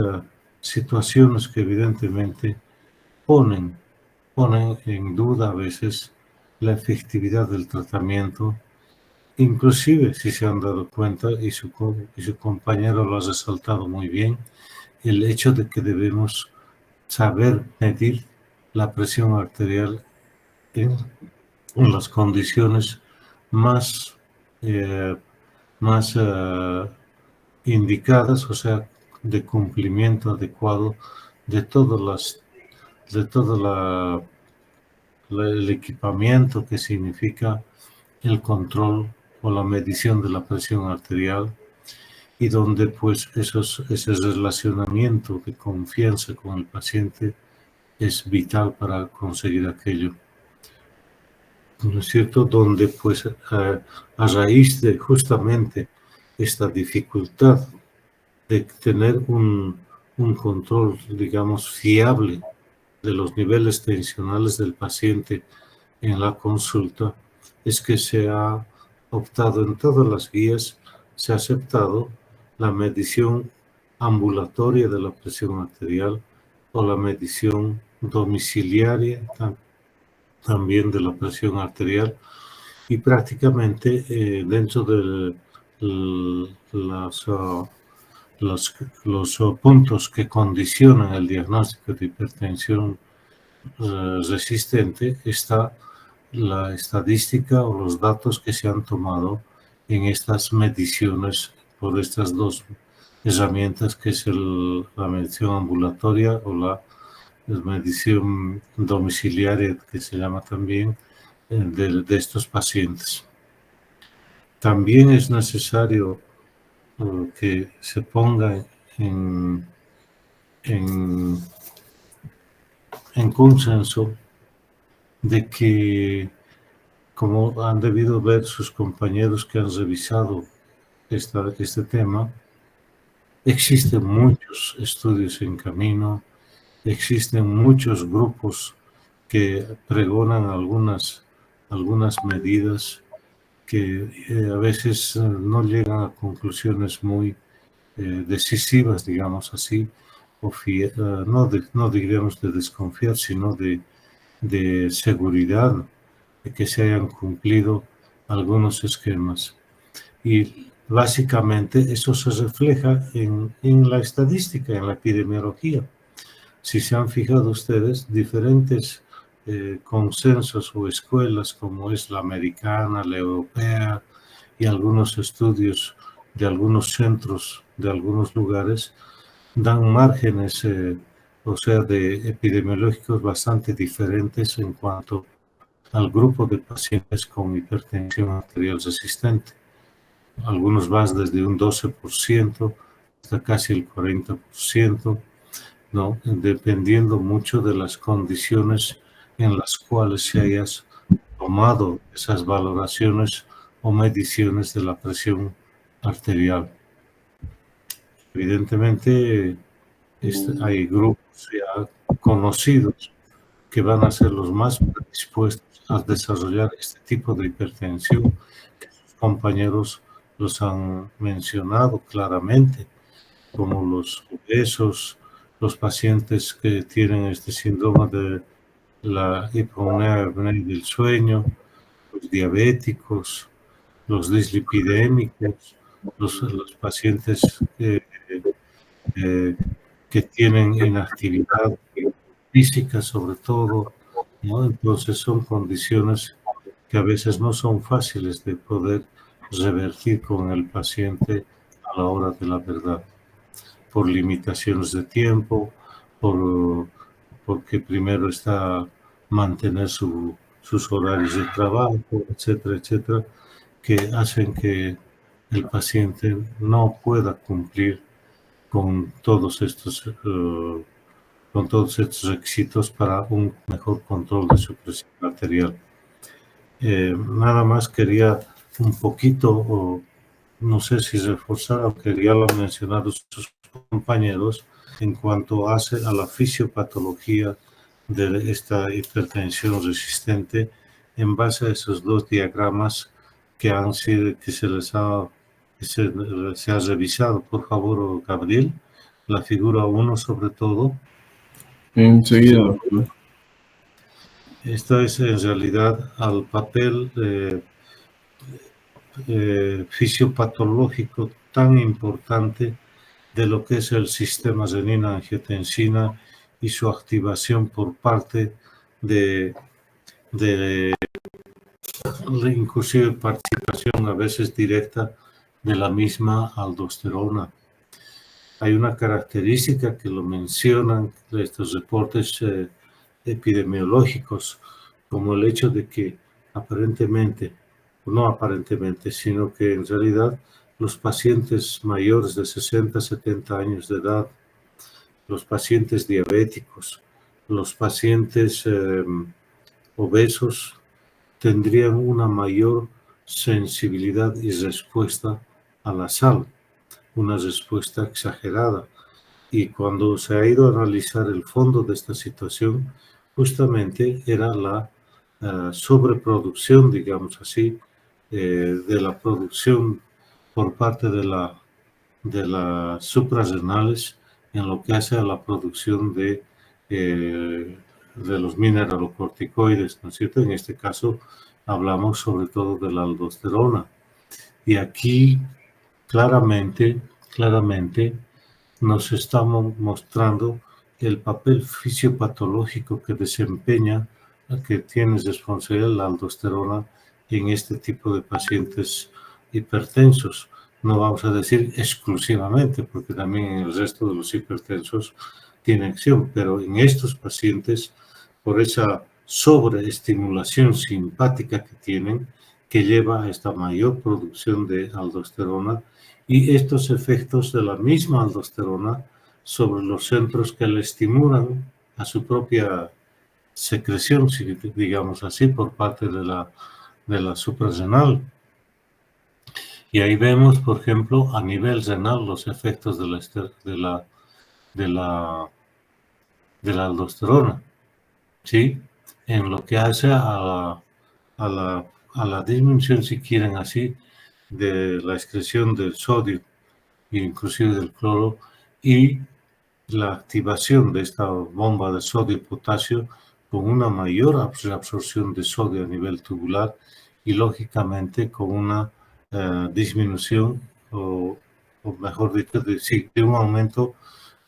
situaciones que evidentemente ponen en duda a veces la efectividad del tratamiento, inclusive si se han dado cuenta, y su compañero lo ha resaltado muy bien, el hecho de que debemos saber medir la presión arterial en las condiciones más indicadas, o sea, de cumplimiento adecuado de todo el equipamiento que significa el control o la medición de la presión arterial, y donde pues ese relacionamiento de confianza con el paciente es vital para conseguir aquello, ¿no es cierto? Donde pues a raíz de justamente esta dificultad de tener un control, digamos, fiable de los niveles tensionales del paciente en la consulta, es que se ha optado en todas las guías, se ha aceptado la medición ambulatoria de la presión arterial o la medición domiciliaria también de la presión arterial, y prácticamente dentro de los puntos que condicionan el diagnóstico de hipertensión resistente está la estadística o los datos que se han tomado en estas mediciones por estas dos herramientas, que es la medición ambulatoria o la medición domiciliaria, que se llama también, de estos pacientes. También es necesario que se ponga en consenso de que, como han debido ver sus compañeros que han revisado este tema, existen muchos estudios en camino, existen muchos grupos que pregonan algunas medidas que a veces no llegan a conclusiones muy decisivas, digamos así, o no diríamos de desconfiar, sino de seguridad de que se hayan cumplido algunos esquemas. Y básicamente eso se refleja en la estadística, en la epidemiología. Si se han fijado ustedes, diferentes consensos o escuelas, como es la americana, la europea, y algunos estudios de algunos centros de algunos lugares, dan márgenes, o sea, de epidemiológicos bastante diferentes en cuanto al grupo de pacientes con hipertensión arterial resistente. Algunos van desde un 12% hasta casi el 40%, ¿no? Dependiendo mucho de las condiciones en las cuales se hayan tomado esas valoraciones o mediciones de la presión arterial. Evidentemente, hay grupos ya conocidos que van a ser los más predispuestos a desarrollar este tipo de hipertensión, que sus compañeros los han mencionado claramente, como los obesos, los pacientes que tienen este síndrome de la hipoapnea del sueño, los diabéticos, los dislipidémicos, los pacientes que tienen inactividad física sobre todo, ¿no? Entonces son condiciones que a veces no son fáciles de poder revertir con el paciente a la hora de la verdad, por limitaciones de tiempo, porque primero está mantener sus horarios de trabajo, etcétera, etcétera, que hacen que el paciente no pueda cumplir con todos estos requisitos para un mejor control de su presión arterial. Nada más quería un poquito, no sé si reforzar o quería mencionar a sus compañeros en cuanto hace a la fisiopatología de esta hipertensión resistente en base a esos dos diagramas que se ha revisado. Por favor, Gabriel, la figura 1 sobre todo. Enseguida, doctor. Esta es en realidad al papel fisiopatológico tan importante de lo que es el sistema renina-angiotensina y su activación por parte de inclusive participación a veces directa de la misma aldosterona. Hay una característica que lo mencionan estos reportes epidemiológicos, como el hecho de que no aparentemente, sino que en realidad los pacientes mayores de 60, 70 años de edad, los pacientes diabéticos, los pacientes obesos, tendrían una mayor sensibilidad y respuesta a la sal, una respuesta exagerada. Y cuando se ha ido a analizar el fondo de esta situación, justamente era la sobreproducción, digamos así, de la producción por parte de las suprarrenales en lo que hace a la producción de los mineralocorticoides, ¿no es cierto? En este caso hablamos sobre todo de la aldosterona. Y aquí claramente nos estamos mostrando el papel fisiopatológico que desempeña, que tiene responsabilidad la aldosterona en este tipo de pacientes hipertensos. No vamos a decir exclusivamente, porque también en el resto de los hipertensos tiene acción, pero en estos pacientes, por esa sobreestimulación simpática que tienen, que lleva a esta mayor producción de aldosterona y estos efectos de la misma aldosterona sobre los centros que le estimulan a su propia secreción, digamos así, por parte de la suprarrenal. Y ahí vemos, por ejemplo, a nivel renal los efectos de la aldosterona, ¿sí? En lo que hace a la disminución, si quieren así, de la excreción del sodio, inclusive del cloro, y la activación de esta bomba de sodio y potasio con una mayor absorción de sodio a nivel tubular y lógicamente con una disminución o mejor dicho, de un aumento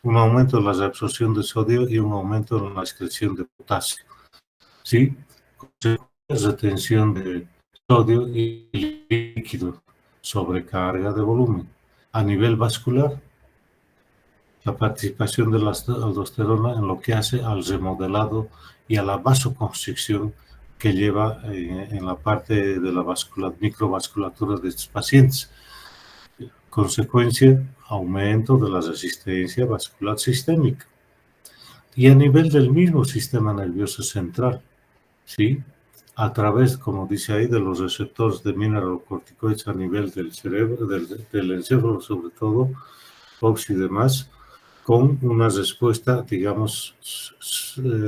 de la reabsorción de sodio y un aumento en la excreción de potasio. ¿Sí? Retención de sodio y líquido, sobrecarga de volumen. A nivel vascular, la participación de la aldosterona en lo que hace al remodelado y a la vasoconstricción que lleva en la parte de la microvasculatura de estos pacientes. Consecuencia, aumento de la resistencia vascular sistémica. Y a nivel del mismo sistema nervioso central, ¿sí? A través, como dice ahí, de los receptores de mineralocorticoides a nivel del cerebro, del encéfalo sobre todo, POX y demás, con una respuesta, digamos,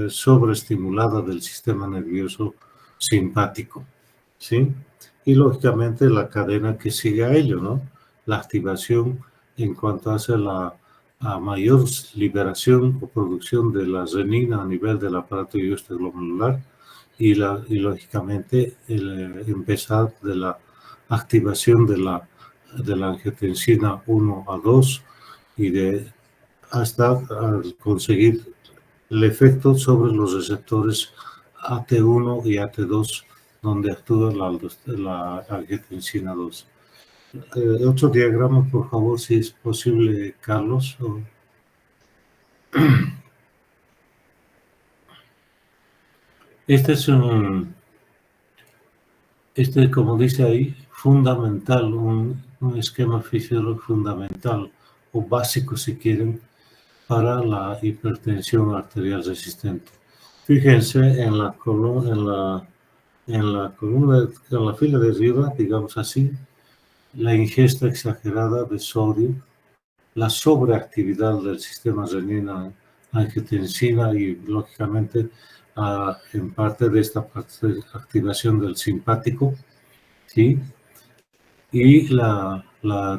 sobreestimulada del sistema nervioso simpático, ¿sí? Y lógicamente la cadena que sigue a ello, ¿no? La activación en cuanto hace a mayor liberación o producción de la renina a nivel del aparato glomerular y lógicamente el empezar de la activación de la angiotensina 1 a 2 y hasta conseguir el efecto sobre los receptores AT1 y AT2 donde actúa la angiotensina 2. Otro diagrama, por favor, si es posible, Carlos. Este es como dice ahí, fundamental, un esquema fisiológico fundamental o básico, si quieren, para la hipertensión arterial resistente. Fíjense en la columna, en la fila de arriba, digamos así, la ingesta exagerada de sodio, la sobreactividad del sistema renina-angiotensina y, lógicamente, en parte de esta activación del simpático, ¿sí? Y la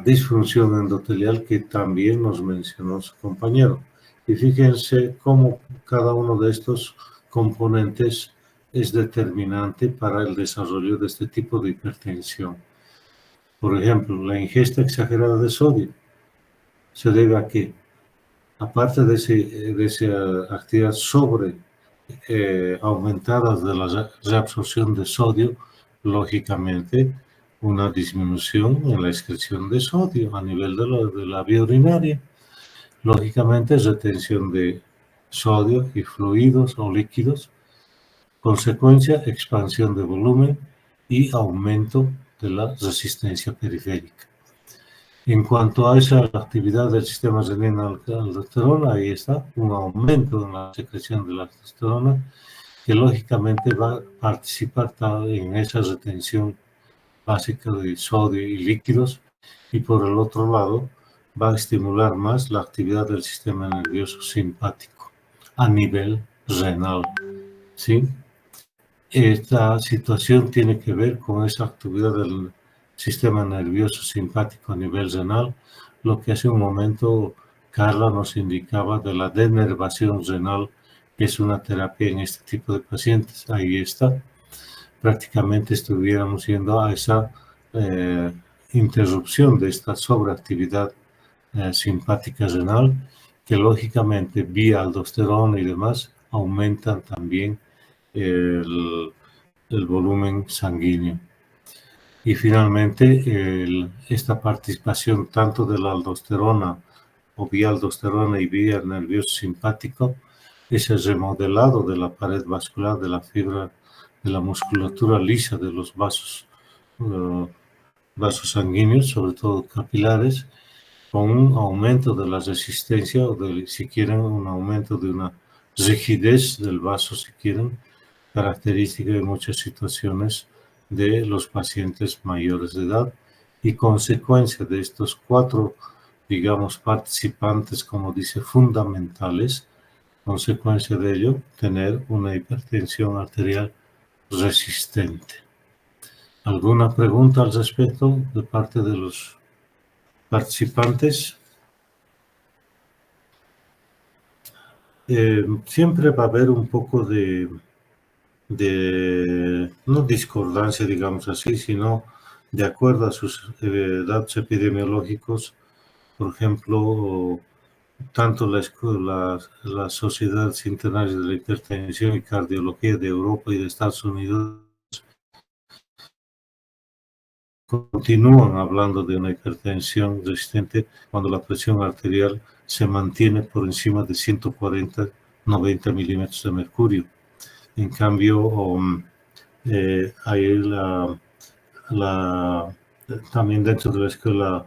disfunción endotelial que también nos mencionó su compañero. Y fíjense cómo cada uno de estos componentes es determinante para el desarrollo de este tipo de hipertensión. Por ejemplo, la ingesta exagerada de sodio se debe a que, aparte de esa actividad aumentada de la reabsorción de sodio, lógicamente una disminución en la excreción de sodio a nivel de la vía urinaria. Lógicamente, retención de sodio y fluidos o líquidos, consecuencia, expansión de volumen y aumento de la resistencia periférica. En cuanto a esa actividad del sistema renina-aldosterona, ahí está, un aumento en la secreción de la aldosterona, que lógicamente va a participar en esa retención básica de sodio y líquidos, y por el otro lado va a estimular más la actividad del sistema nervioso simpático a nivel renal, ¿sí? Esta situación tiene que ver con esa actividad del sistema nervioso simpático a nivel renal, lo que hace un momento Carla nos indicaba de la denervación renal, que es una terapia en este tipo de pacientes. Ahí está. Prácticamente estuviéramos yendo a esa interrupción de esta sobreactividad simpática renal, que lógicamente vía aldosterona y demás aumentan también el volumen sanguíneo. Y finalmente, esta participación tanto de la aldosterona o vía aldosterona y vía nervioso simpático, ese remodelado de la pared vascular, de la fibra, de la musculatura lisa de los vasos sanguíneos, sobre todo capilares, con un aumento de la resistencia o si quieren, un aumento de una rigidez del vaso, si quieren, característica de muchas situaciones de los pacientes mayores de edad, y consecuencia de estos cuatro, digamos, participantes, como dice, fundamentales, consecuencia de ello, tener una hipertensión arterial resistente. ¿Alguna pregunta al respecto de parte de los participantes? Siempre va a haber un poco de no discordancia, digamos así, sino de acuerdo a sus datos epidemiológicos. Por ejemplo, tanto la Sociedad Internacional de la Hipertensión y Cardiología de Europa y de Estados Unidos continúan hablando de una hipertensión resistente cuando la presión arterial se mantiene por encima de 140-90 milímetros de mercurio. En cambio, hay también dentro de la escuela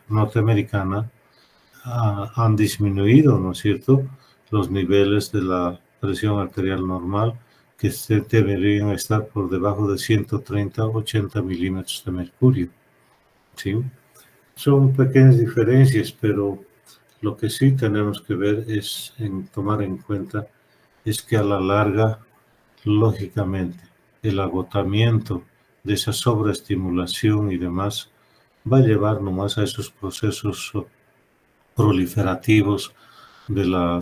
norteamericana han disminuido, ¿no es cierto?, los niveles de la presión arterial normal, que deberían estar por debajo de 130-80 milímetros de mercurio, ¿sí? Son pequeñas diferencias, pero lo que sí tenemos que ver es tomar en cuenta es que a la larga, lógicamente, el agotamiento de esa sobreestimulación y demás va a llevar nomás a esos procesos proliferativos de la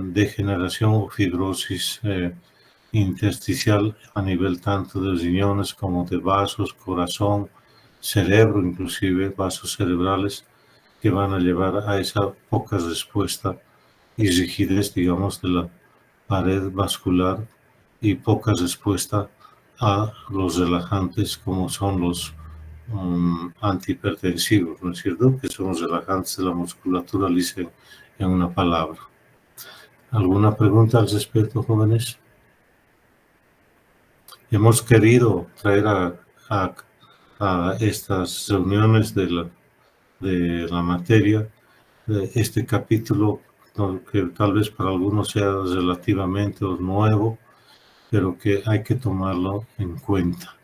degeneración o fibrosis intersticial a nivel tanto de riñones como de vasos, corazón, cerebro, inclusive vasos cerebrales, que van a llevar a esa poca respuesta y rigidez, digamos, de la pared vascular y poca respuesta a los relajantes como son los antihipertensivos, ¿no es cierto? Que son los relajantes de la musculatura lisa en una palabra. ¿Alguna pregunta al respecto, jóvenes? Hemos querido traer a estas reuniones de la materia este capítulo, que tal vez para algunos sea relativamente nuevo, pero que hay que tomarlo en cuenta,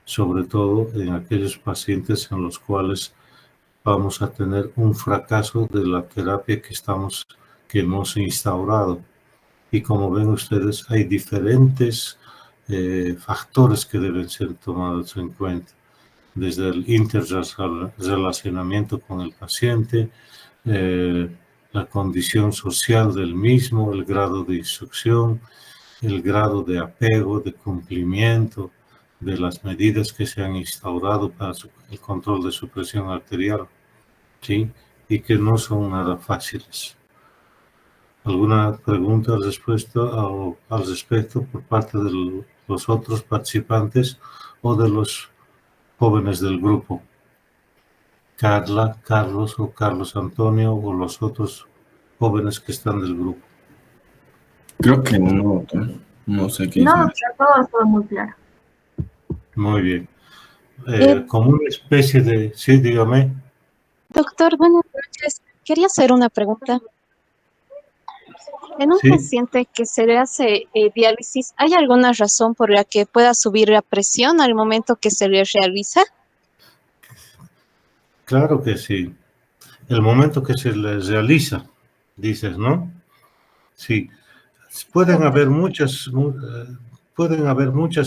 sobre todo en aquellos pacientes en los cuales vamos a tener un fracaso de la terapia que hemos instaurado. Y como ven ustedes, hay diferentes factores que deben ser tomados en cuenta, desde el interrelacionamiento con el paciente, la condición social del mismo, el grado de instrucción, el grado de apego, de cumplimiento de las medidas que se han instaurado para el control de su presión arterial, ¿sí? Y que no son nada fáciles. ¿Alguna pregunta al respecto por parte de los otros participantes o de los jóvenes del grupo? Carla, Carlos o Carlos Antonio o los otros jóvenes que están del grupo. Creo que no, doctor. No sé qué No, dice. todo muy claro. Muy bien. Como una especie de... Sí, dígame. Doctor, buenas noches. Quería hacer una pregunta. En un Sí. paciente que se le hace diálisis, ¿hay alguna razón por la que pueda subir la presión al momento que se le realiza? Claro que sí. El momento que se les realiza, dices, ¿no? Sí. Pueden haber muchas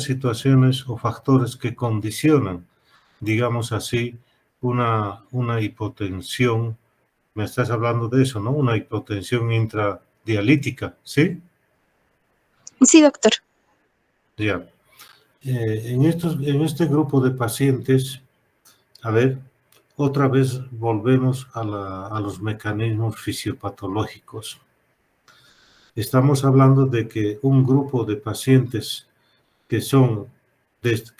situaciones o factores que condicionan, digamos así, una hipotensión. Me estás hablando de eso, ¿no? Una hipotensión intradialítica, ¿sí? Sí, doctor. Ya. En este grupo de pacientes, a ver, otra vez volvemos a los mecanismos fisiopatológicos. Estamos hablando de que un grupo de pacientes que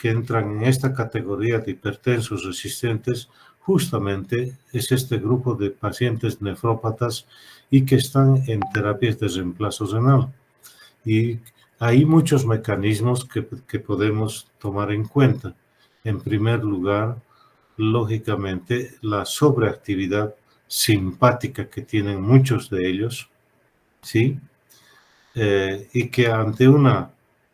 entran en esta categoría de hipertensos resistentes, justamente es este grupo de pacientes nefrópatas y que están en terapias de reemplazo renal. Y hay muchos mecanismos que podemos tomar en cuenta. En primer lugar, lógicamente, la sobreactividad simpática que tienen muchos de ellos, ¿sí? Y que ante una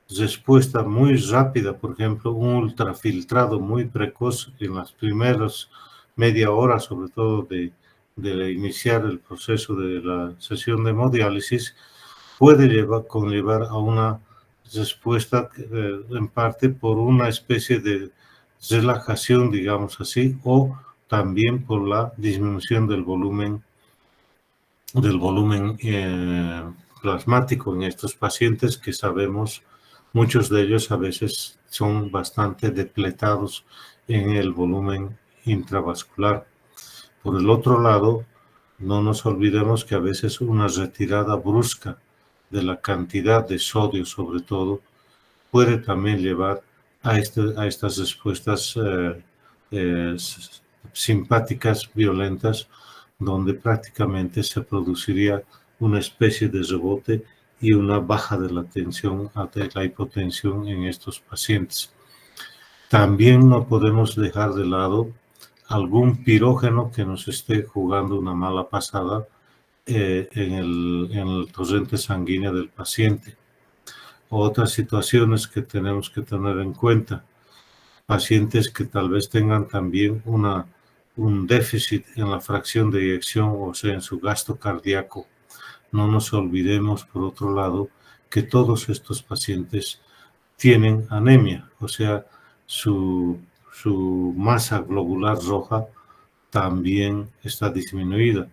respuesta muy rápida, por ejemplo, un ultrafiltrado muy precoz en las primeras media hora, sobre todo de iniciar el proceso de la sesión de hemodiálisis, puede conllevar a una respuesta en parte por una especie de relajación, digamos así, o también por la disminución del volumen plasmático en estos pacientes que sabemos, muchos de ellos a veces son bastante depletados en el volumen intravascular. Por el otro lado, no nos olvidemos que a veces una retirada brusca de la cantidad de sodio, sobre todo, puede también llevar a estas respuestas simpáticas violentas, donde prácticamente se produciría una especie de rebote y una baja de la tensión ante la hipotensión en estos pacientes. También no podemos dejar de lado algún pirógeno que nos esté jugando una mala pasada en el torrente sanguíneo del paciente. Otras situaciones que tenemos que tener en cuenta, pacientes que tal vez tengan también un déficit en la fracción de eyección, o sea, en su gasto cardíaco. No nos olvidemos, por otro lado, que todos estos pacientes tienen anemia, o sea, su masa globular roja también está disminuida.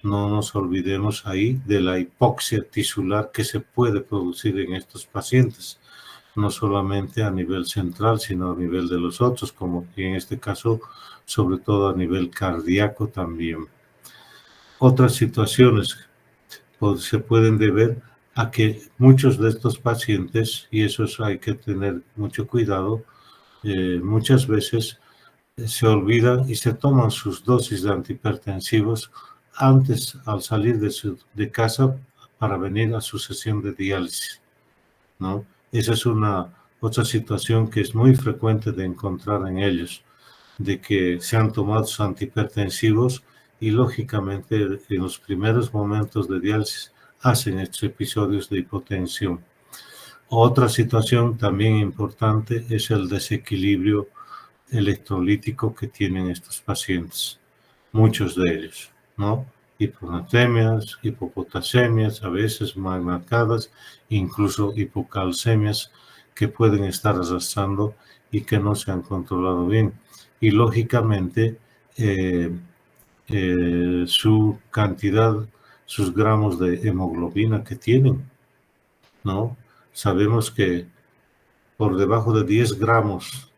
No nos olvidemos ahí de la hipoxia tisular que se puede producir en estos pacientes, no solamente a nivel central, sino a nivel de los otros, como en este caso, sobre todo a nivel cardíaco también. Otras situaciones se pueden deber a que muchos de estos pacientes, y eso hay que tener mucho cuidado, muchas veces se olvidan y se toman sus dosis de antihipertensivos antes al salir de casa para venir a su sesión de diálisis, ¿no? Esa es otra situación que es muy frecuente de encontrar en ellos, de que se han tomado sus antihipertensivos y lógicamente en los primeros momentos de diálisis hacen estos episodios de hipotensión. Otra situación también importante es el desequilibrio electrolítico que tienen estos pacientes, muchos de ellos, ¿no? Hiponatremias, hipopotasiemias, a veces más marcadas, incluso hipocalcemias que pueden estar arrastrando y que no se han controlado bien. Y lógicamente su cantidad, sus gramos de hemoglobina que tienen, ¿no? Sabemos que por debajo de 10 gramos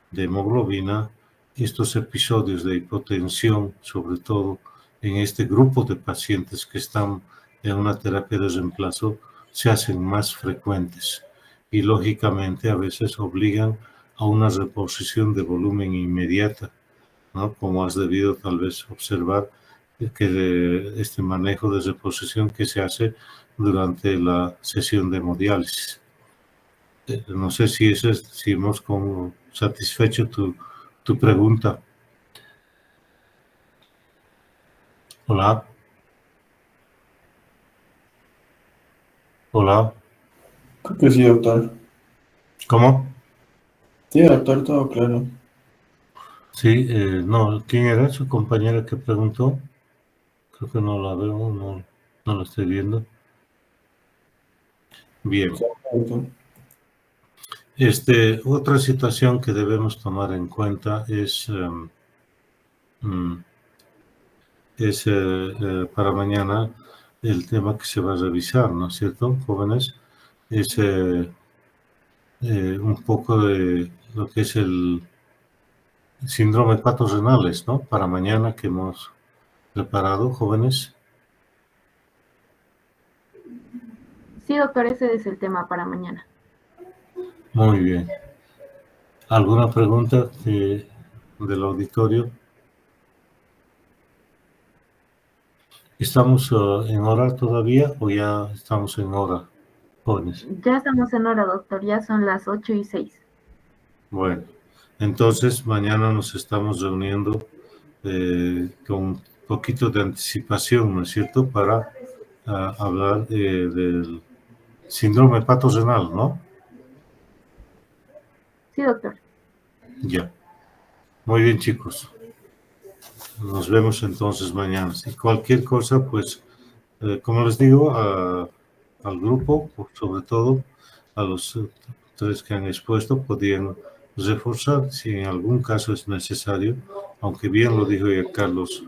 de hemoglobina, estos episodios de hipotensión, sobre todo en este grupo de pacientes que están en una terapia de reemplazo, se hacen más frecuentes y lógicamente a veces obligan a una reposición de volumen inmediata, ¿no? Como has debido tal vez observar que este manejo de reposición que se hace durante la sesión de hemodiálisis. No sé si hemos como satisfecho tu pregunta. Hola. Hola. Creo que sí, doctor. ¿Cómo? Sí, doctor, todo claro. Sí, no, ¿quién era su compañera que preguntó? Creo que no la veo, no la estoy viendo. Bien. Doctor. Otra situación que debemos tomar en cuenta es para mañana el tema que se va a revisar, ¿no es cierto, jóvenes? Es un poco de lo que es el síndrome hepatorenales, ¿no? Para mañana que hemos preparado, jóvenes. Sí, doctor, ese es el tema para mañana. Muy bien. ¿Alguna pregunta del auditorio? ¿Estamos en hora todavía o ya estamos en hora, jóvenes? Ya estamos en hora, doctor, ya son las 8:06. Bueno, entonces mañana nos estamos reuniendo con un poquito de anticipación, ¿no es cierto?, para hablar del síndrome hepatorenal, ¿no? Sí, doctor. Ya. Muy bien, chicos. Nos vemos entonces mañana. Y cualquier cosa, pues, como les digo, al grupo, sobre todo, a los tres que han expuesto, podían reforzar si en algún caso es necesario, aunque bien lo dijo ya Carlos,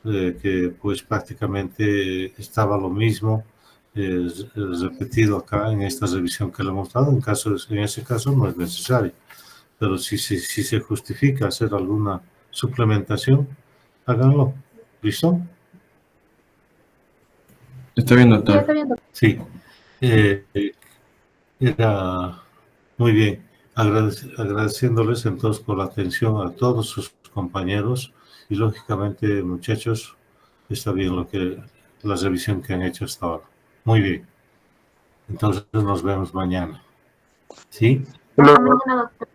que pues prácticamente estaba lo mismo repetido acá en esta revisión que le hemos dado. En ese caso no es necesario, pero si se justifica hacer alguna suplementación, háganlo. ¿Listo? Está bien, Sí, doctor. está bien, doctor. Sí. Era muy bien. Agradeciéndoles entonces por la atención a todos sus compañeros y lógicamente, muchachos, está bien la revisión que han hecho hasta ahora. Muy bien. Entonces nos vemos mañana. ¿Sí? Hasta mañana, doctor.